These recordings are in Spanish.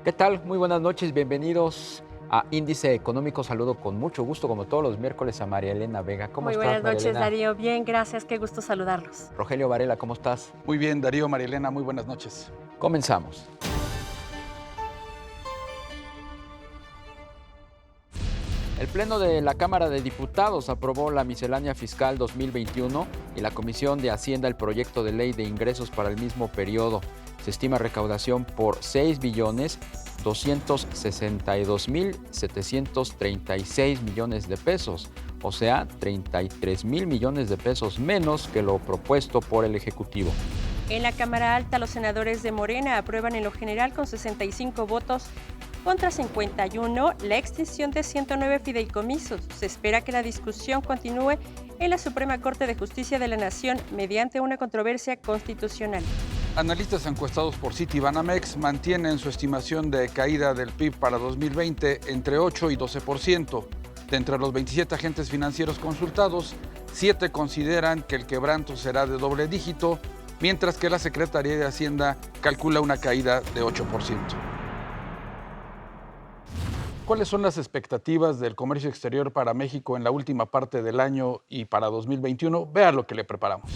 ¿Qué tal? Muy buenas noches, bienvenidos a Índice Económico. Saludo con mucho gusto, como todos los miércoles, a María Elena Vega. ¿Cómo Muy estás, buenas María noches, Elena? Darío. Bien, gracias. Qué gusto saludarlos. Rogelio Varela, ¿cómo estás? Muy bien, Darío, Marielena, muy buenas noches. Comenzamos. El Pleno de la Cámara de Diputados aprobó la miscelánea fiscal 2021 y la Comisión de Hacienda el proyecto de ley de ingresos para el mismo periodo. Se estima recaudación por 6.262.736 millones de pesos, o sea, 33.000 millones de pesos menos que lo propuesto por el Ejecutivo. En la Cámara Alta, los senadores de Morena aprueban en lo general con 65 votos contra 51 la extinción de 109 fideicomisos. Se espera que la discusión continúe en la Suprema Corte de Justicia de la Nación mediante una controversia constitucional. Analistas encuestados por Citibanamex mantienen su estimación de caída del PIB para 2020 entre 8 y 12%. De entre los 27 agentes financieros consultados, 7 consideran que el quebranto será de doble dígito, mientras que la Secretaría de Hacienda calcula una caída de 8%. ¿Cuáles son las expectativas del comercio exterior para México en la última parte del año y para 2021? Vea lo que le preparamos.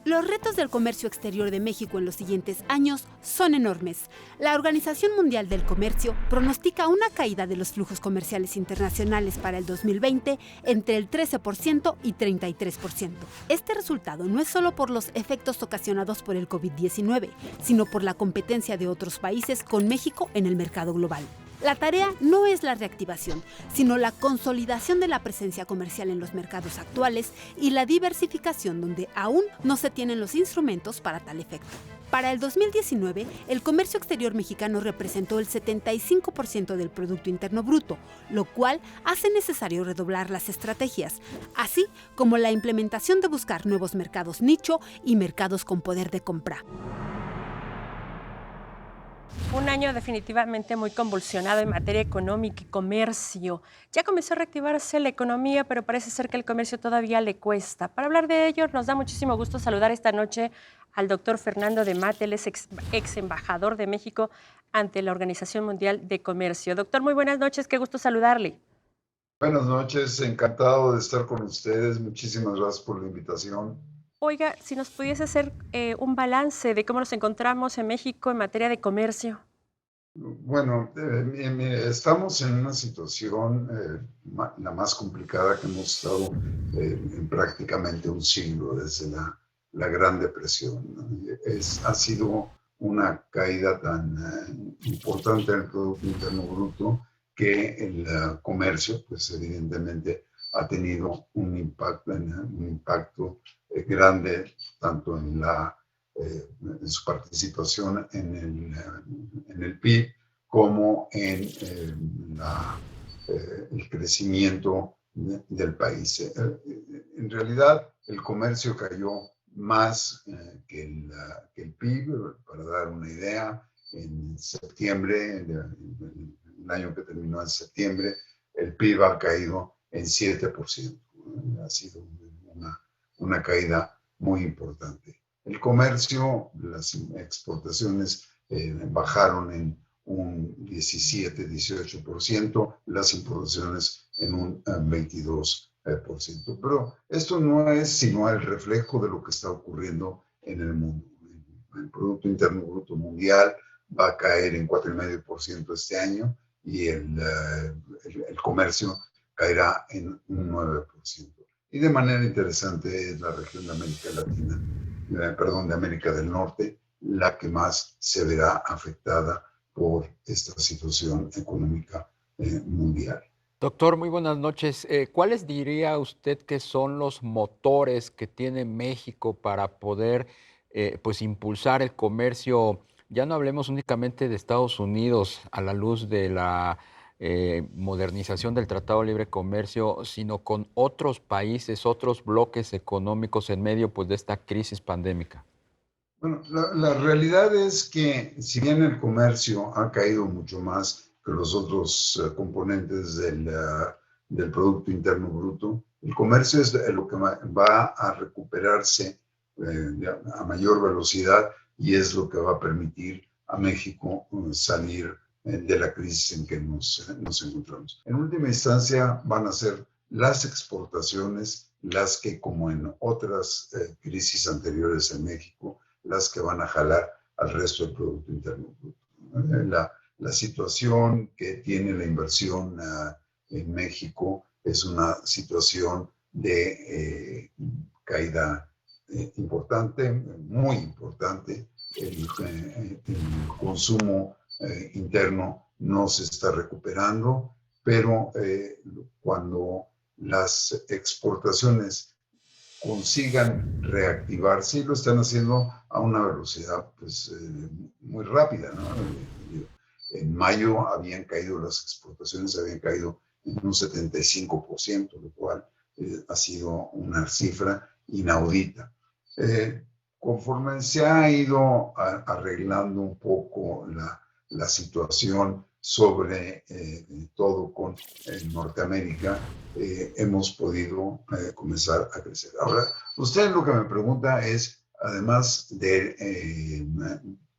Los retos del comercio exterior de México en los siguientes años son enormes. La Organización Mundial del Comercio pronostica una caída de los flujos comerciales internacionales para el 2020 entre el 13% y 33%. Este resultado no es solo por los efectos ocasionados por el COVID-19, sino por la competencia de otros países con México en el mercado global. La tarea no es la reactivación, sino la consolidación de la presencia comercial en los mercados actuales y la diversificación donde aún no se tienen los instrumentos para tal efecto. Para el 2019, el comercio exterior mexicano representó el 75% del Producto Interno Bruto, lo cual hace necesario redoblar las estrategias, así como la implementación de buscar nuevos mercados nicho y mercados con poder de compra. Un año definitivamente muy convulsionado en materia económica y comercio. Ya comenzó a reactivarse la economía, pero parece ser que el comercio todavía le cuesta. Para hablar de ello, nos da muchísimo gusto saludar esta noche al doctor Fernando de Mate, él es ex embajador de México ante la Organización Mundial de Comercio. Doctor, muy buenas noches, qué gusto saludarle. Buenas noches, encantado de estar con ustedes. Muchísimas gracias por la invitación. Oiga, si nos pudiese hacer un balance de cómo nos encontramos en México en materia de comercio. Bueno, estamos en una situación la más complicada que hemos estado en prácticamente un siglo desde la Gran Depresión, ¿no? Ha sido una caída tan importante en el Producto Interno Bruto que el comercio, pues evidentemente ha tenido un impacto grande tanto en su participación en el PIB como en el crecimiento del país. En realidad, el comercio cayó más que el PIB. Para dar una idea, en septiembre, el año que terminó en septiembre, el PIB ha caído en 7%. Ha sido una caída muy importante. El comercio, las exportaciones bajaron en un 17-18%, las importaciones en un 22%. Pero esto no es sino el reflejo de lo que está ocurriendo en el mundo. El Producto Interno Bruto Mundial va a caer en 4,5% este año y el comercio caerá en un 9%. Y de manera interesante es la región de América Latina, de América del Norte, la que más se verá afectada por esta situación económica mundial. Doctor, muy buenas noches. ¿Cuáles diría usted que son los motores que tiene México para poder pues impulsar el comercio? Ya no hablemos únicamente de Estados Unidos a la luz de la modernización del Tratado de Libre Comercio, sino con otros países, otros bloques económicos en medio pues, de esta crisis pandémica. Bueno, la realidad es que si bien el comercio ha caído mucho más que los otros componentes del Producto Interno Bruto, el comercio es lo que va a recuperarse a mayor velocidad y es lo que va a permitir a México salir de la crisis en que nos encontramos. En última instancia, van a ser las exportaciones las que, como en otras crisis anteriores en México, las que van a jalar al resto del Producto Interno Bruto. La situación que tiene la inversión en México es una situación de caída importante, muy importante. El consumo interno no se está recuperando, pero cuando las exportaciones consigan reactivarse, y lo están haciendo a una velocidad pues, muy rápida, ¿no? En mayo habían caído las exportaciones, habían caído en un 75%, lo cual ha sido una cifra inaudita. Conforme se ha ido arreglando un poco la situación, sobre todo con Norteamérica, hemos podido comenzar a crecer. Ahora, usted lo que me pregunta es, además de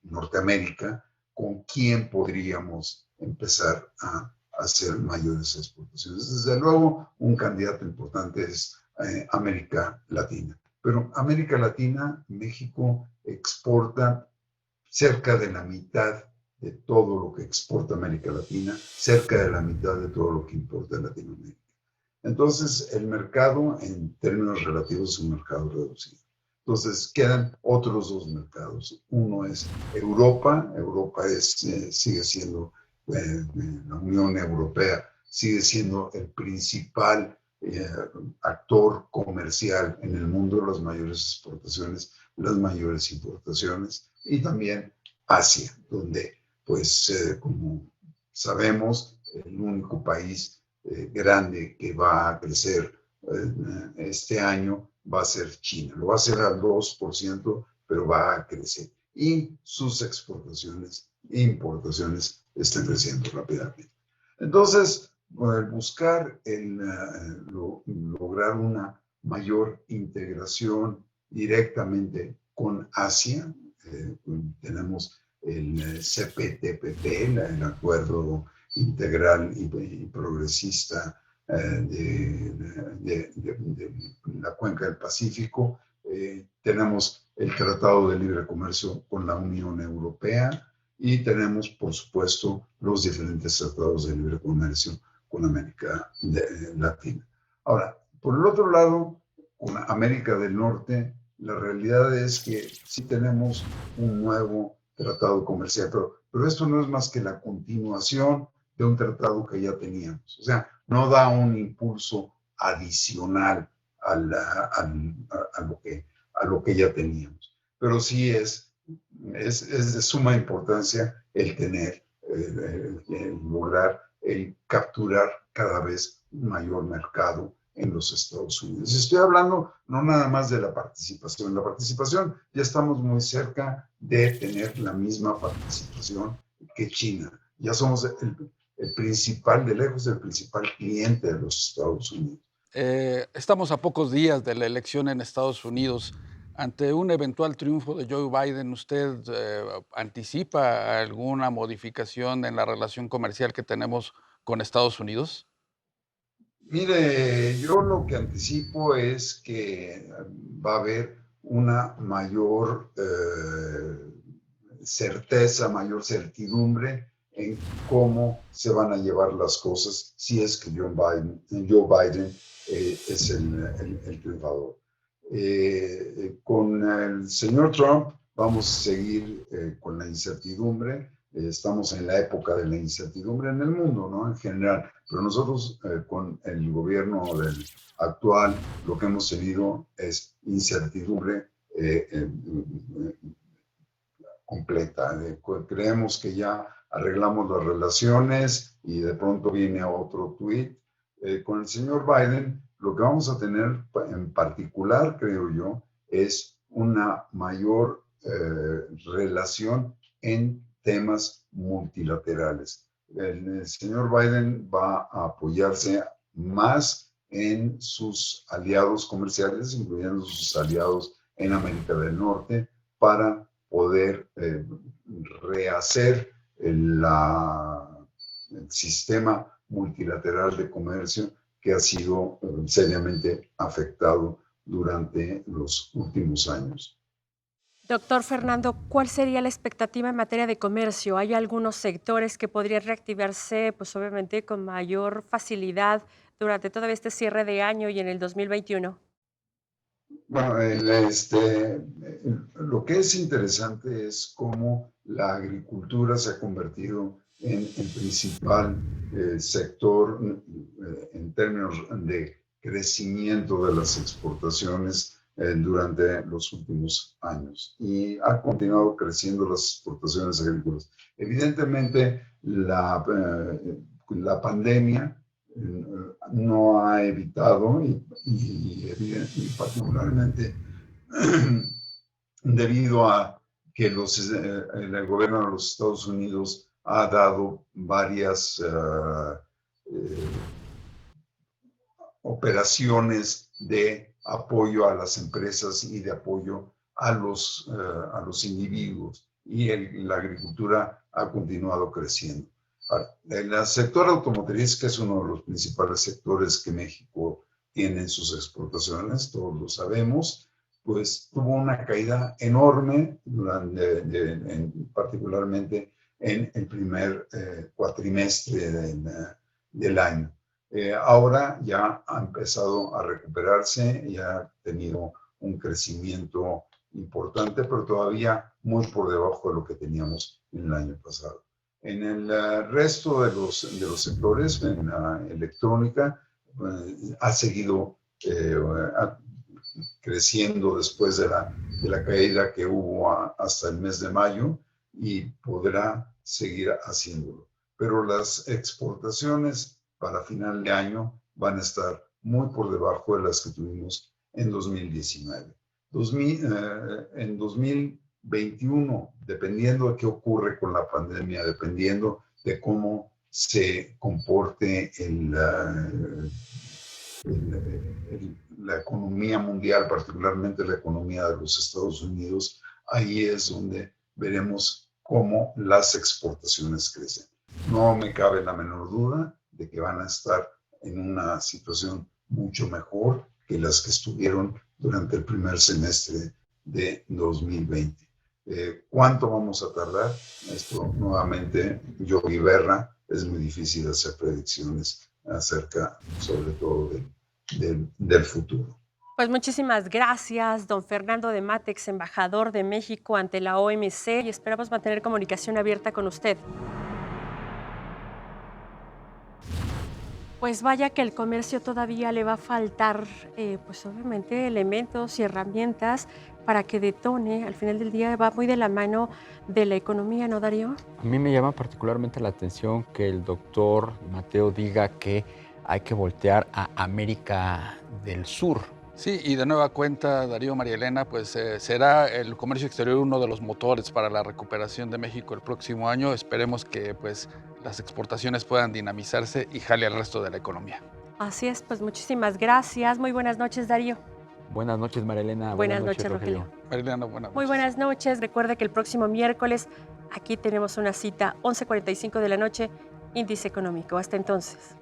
Norteamérica, ¿con quién podríamos empezar a hacer mayores exportaciones? Desde luego, un candidato importante es América Latina. Pero América Latina, México exporta cerca de la mitad de todo lo que exporta América Latina, cerca de la mitad de todo lo que importa Latinoamérica. Entonces, el mercado, en términos relativos, es un mercado reducido. Entonces, quedan otros dos mercados. Uno es Europa. Europa sigue siendo, la Unión Europea sigue siendo el principal actor comercial en el mundo, las mayores exportaciones, las mayores importaciones, y también Asia, donde, pues, como sabemos, el único país grande que va a crecer este año va a ser China. Lo va a hacer al 2%, pero va a crecer. Y sus exportaciones e importaciones están creciendo rápidamente. Entonces, buscar lograr una mayor integración directamente con Asia. Tenemos el CPTPP, el Acuerdo Integral y Progresista de la Cuenca del Pacífico. Tenemos el Tratado de Libre Comercio con la Unión Europea y tenemos, por supuesto, los diferentes tratados de libre comercio con América Latina. Ahora, por el otro lado, con América del Norte, la realidad es que sí tenemos un nuevo tratado comercial, pero esto no es más que la continuación de un tratado que ya teníamos. O sea, no da un impulso adicional a lo que ya teníamos. Pero sí es de suma importancia el tener, el lograr, el capturar cada vez un mayor mercado en los Estados Unidos. Estoy hablando no nada más de la participación. La participación, ya estamos muy cerca de tener la misma participación que China. Ya somos el principal, de lejos, el principal cliente de los Estados Unidos. Estamos a pocos días de la elección en Estados Unidos. Ante un eventual triunfo de Joe Biden, ¿usted anticipa alguna modificación en la relación comercial que tenemos con Estados Unidos? Mire, yo lo que anticipo es que va a haber una mayor certeza, mayor certidumbre en cómo se van a llevar las cosas si es que Joe Biden es el triunfador. Con el señor Trump vamos a seguir con la incertidumbre. Estamos en la época de la incertidumbre en el mundo, ¿no? En general. Pero nosotros con el gobierno actual lo que hemos tenido es incertidumbre completa. Creemos que ya arreglamos las relaciones y de pronto viene otro tuit. Con el señor Biden lo que vamos a tener en particular, creo yo, es una mayor relación en temas multilaterales. El señor Biden va a apoyarse más en sus aliados comerciales, incluyendo sus aliados en América del Norte, para poder rehacer el sistema multilateral de comercio que ha sido seriamente afectado durante los últimos años. Doctor Fernando, ¿cuál sería la expectativa en materia de comercio? ¿Hay algunos sectores que podrían reactivarse, pues obviamente con mayor facilidad durante todo este cierre de año y en el 2021? Bueno, lo que es interesante es cómo la agricultura se ha convertido en el principal sector en términos de crecimiento de las exportaciones durante los últimos años y ha continuado creciendo las exportaciones agrícolas. Evidentemente, la pandemia no ha evitado y particularmente debido a que el gobierno de los Estados Unidos ha dado varias operaciones de apoyo a las empresas y de apoyo a los individuos y la agricultura ha continuado creciendo. El sector automotriz, que es uno de los principales sectores que México tiene en sus exportaciones, todos lo sabemos, pues tuvo una caída enorme, particularmente en el primer cuatrimestre del año. Ahora ya ha empezado a recuperarse y ha tenido un crecimiento importante, pero todavía muy por debajo de lo que teníamos en el año pasado. En el resto de los sectores, en la electrónica, ha seguido creciendo después de la caída que hubo hasta el mes de mayo y podrá seguir haciéndolo. Pero las exportaciones para final de año van a estar muy por debajo de las que tuvimos en 2019. En 2021, dependiendo de qué ocurre con la pandemia, dependiendo de cómo se comporte la economía mundial, particularmente la economía de los Estados Unidos, ahí es donde veremos cómo las exportaciones crecen. No me cabe la menor duda de que van a estar en una situación mucho mejor que las que estuvieron durante el primer semestre de 2020. ¿Cuánto vamos a tardar? Esto nuevamente, Yogi Berra, es muy difícil hacer predicciones acerca, sobre todo, del futuro. Pues muchísimas gracias, don Fernando de Matex, embajador de México ante la OMC, y esperamos mantener comunicación abierta con usted. Pues vaya que el comercio todavía le va a faltar, pues obviamente elementos y herramientas para que detone. Al final del día va muy de la mano de la economía, ¿no, Darío? A mí me llama particularmente la atención que el doctor Mateo diga que hay que voltear a América del Sur. Sí, y de nueva cuenta, Darío, María Elena, pues será el comercio exterior uno de los motores para la recuperación de México el próximo año. Esperemos que pues las exportaciones puedan dinamizarse y jale al resto de la economía. Así es, pues muchísimas gracias. Muy buenas noches, Darío. Buenas noches, María Elena. Buenas noches, Rogelio. María Elena, buenas noches. Muy buenas noches. Recuerde que el próximo miércoles aquí tenemos una cita, 11:45 de la noche, Índice Económico. Hasta entonces.